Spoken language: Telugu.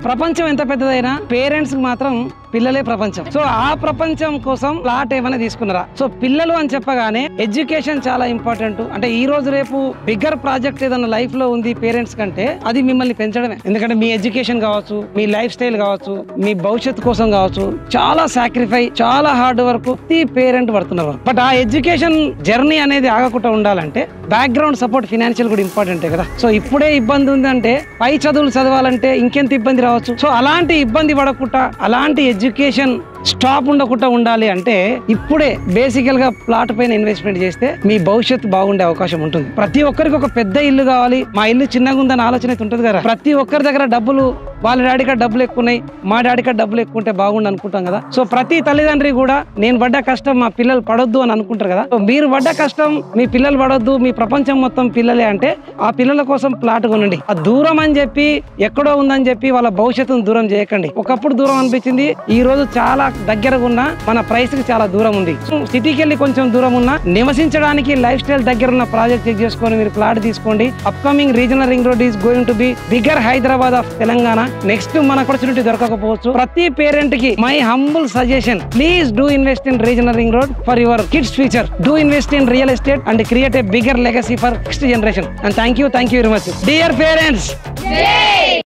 ప్రపంచం ఎంత పెద్దదైనా పేరెంట్స్ కి మాత్రం పిల్లలే ప్రపంచం. సో ఆ ప్రపంచం కోసం ప్లాట్ ఏమైనా తీసుకున్నారా? సో పిల్లలు అని చెప్పగానే ఎడ్యుకేషన్ చాలా ఇంపార్టెంట్. అంటే ఈ రోజు రేపు బిగ్గర్ ప్రాజెక్ట్ ఏదైనా లైఫ్ లో ఉంది పేరెంట్స్ కంటే అది మిమ్మల్ని పెంచడమే. ఎందుకంటే మీ ఎడ్యుకేషన్ కావచ్చు, మీ లైఫ్ స్టైల్ కావచ్చు, మీ భవిష్యత్తు కోసం కావచ్చు, చాలా సాక్రిఫై, చాలా హార్డ్ వర్క్ ప్రతి పేరెంట్ పడుతున్నారు. బట్ ఆ ఎడ్యుకేషన్ జర్నీ అనేది ఆగకుండా ఉండాలంటే బ్యాక్గ్రౌండ్ సపోర్ట్ ఫినాన్షియల్ కూడా ఇంపార్టెంటే కదా. సో ఇప్పుడే ఇబ్బంది ఉందంటే పై చదువులు చదవాలంటే ఇంకెంత ఇబ్బంది రావచ్చు. సో అలాంటి ఇబ్బంది పడకుండా, అలాంటి ఎడ్యుకేషన్ స్టాప్ ఉండకుండా ఉండాలి అంటే ఇప్పుడే బేసికల్ గా ప్లాట్ పైన ఇన్వెస్ట్మెంట్ చేస్తే మీ భవిష్యత్తు బాగుండే అవకాశం ఉంటుంది. ప్రతి ఒక్కరికి ఒక పెద్ద ఇల్లు కావాలి, మా ఇల్లు చిన్నగా ఉందని ఆలోచన అయితే ఉంటుంది కదా. ప్రతి ఒక్కరి దగ్గర డబ్బులు, వాళ్ళ డాడీ కాడ డబ్బులు ఎక్కువ ఉన్నాయి, మా డాడీ కాడ డబ్బులు ఎక్కువ ఉంటే బాగుండు అనుకుంటాం కదా. సో ప్రతి తల్లిదండ్రి కూడా నేను పడ్డ కష్టం మా పిల్లలు పడొద్దు అని అనుకుంటారు కదా. సో మీరు పడ్డ కష్టం మీ పిల్లలు పడొద్దు, మీ ప్రపంచం మొత్తం పిల్లలే అంటే ఆ పిల్లల కోసం ప్లాట్ కొనండి. ఆ దూరం అని చెప్పి ఎక్కడో ఉందని చెప్పి వాళ్ళ భవిష్యత్తును దూరం చేయకండి. ఒకప్పుడు దూరం అనిపించింది, ఈ రోజు చాలా దగ్గరగా ఉన్న మన ప్రైస్ కి చాలా దూరం ఉంది. సిటీకి వెళ్ళి కొంచెం దూరం ఉన్న నివసించడానికి లైఫ్ స్టైల్ దగ్గర ఉన్న ప్రాజెక్ట్ చెక్ చేసుకొని మీరు ప్లాట్ తీసుకోండి. Upcoming regional ring road is going to be bigger Hyderabad of Telangana. Next మన ఆపర్చునిటీ దొరకకపోవచ్చు. ప్రతి పేరెంట్ కి my humble suggestion, please do invest in regional ring road for your kids future. Do invest in real estate and create a bigger legacy for next generation. And thank you very much. Dear parents,